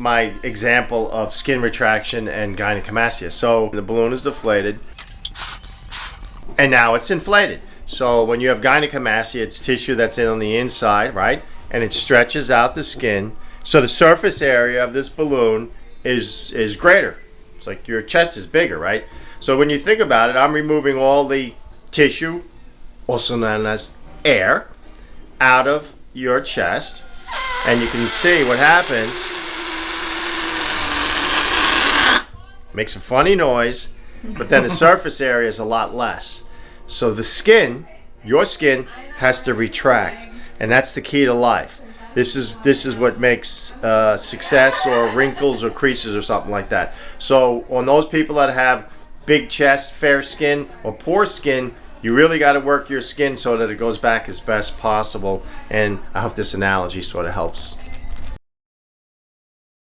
my example of skin retraction and gynecomastia. So the balloon is deflated, and now it's inflated. So when you have gynecomastia, it's tissue that's in on the inside, right? And it stretches out the skin. So the surface area of this balloon is greater. It's like your chest is bigger, right? So when you think about it, I'm removing all the tissue, also known as air, out of your chest. And you can see what happens. Makes a funny noise, but then the surface area is a lot less. So the skin, your skin, has to retract, and that's the key to life. This is what makes success, or wrinkles or creases or something like that. So on those people that have big chest, fair skin, or poor skin, you really got to work your skin so that it goes back as best possible. And I hope this analogy sort of helps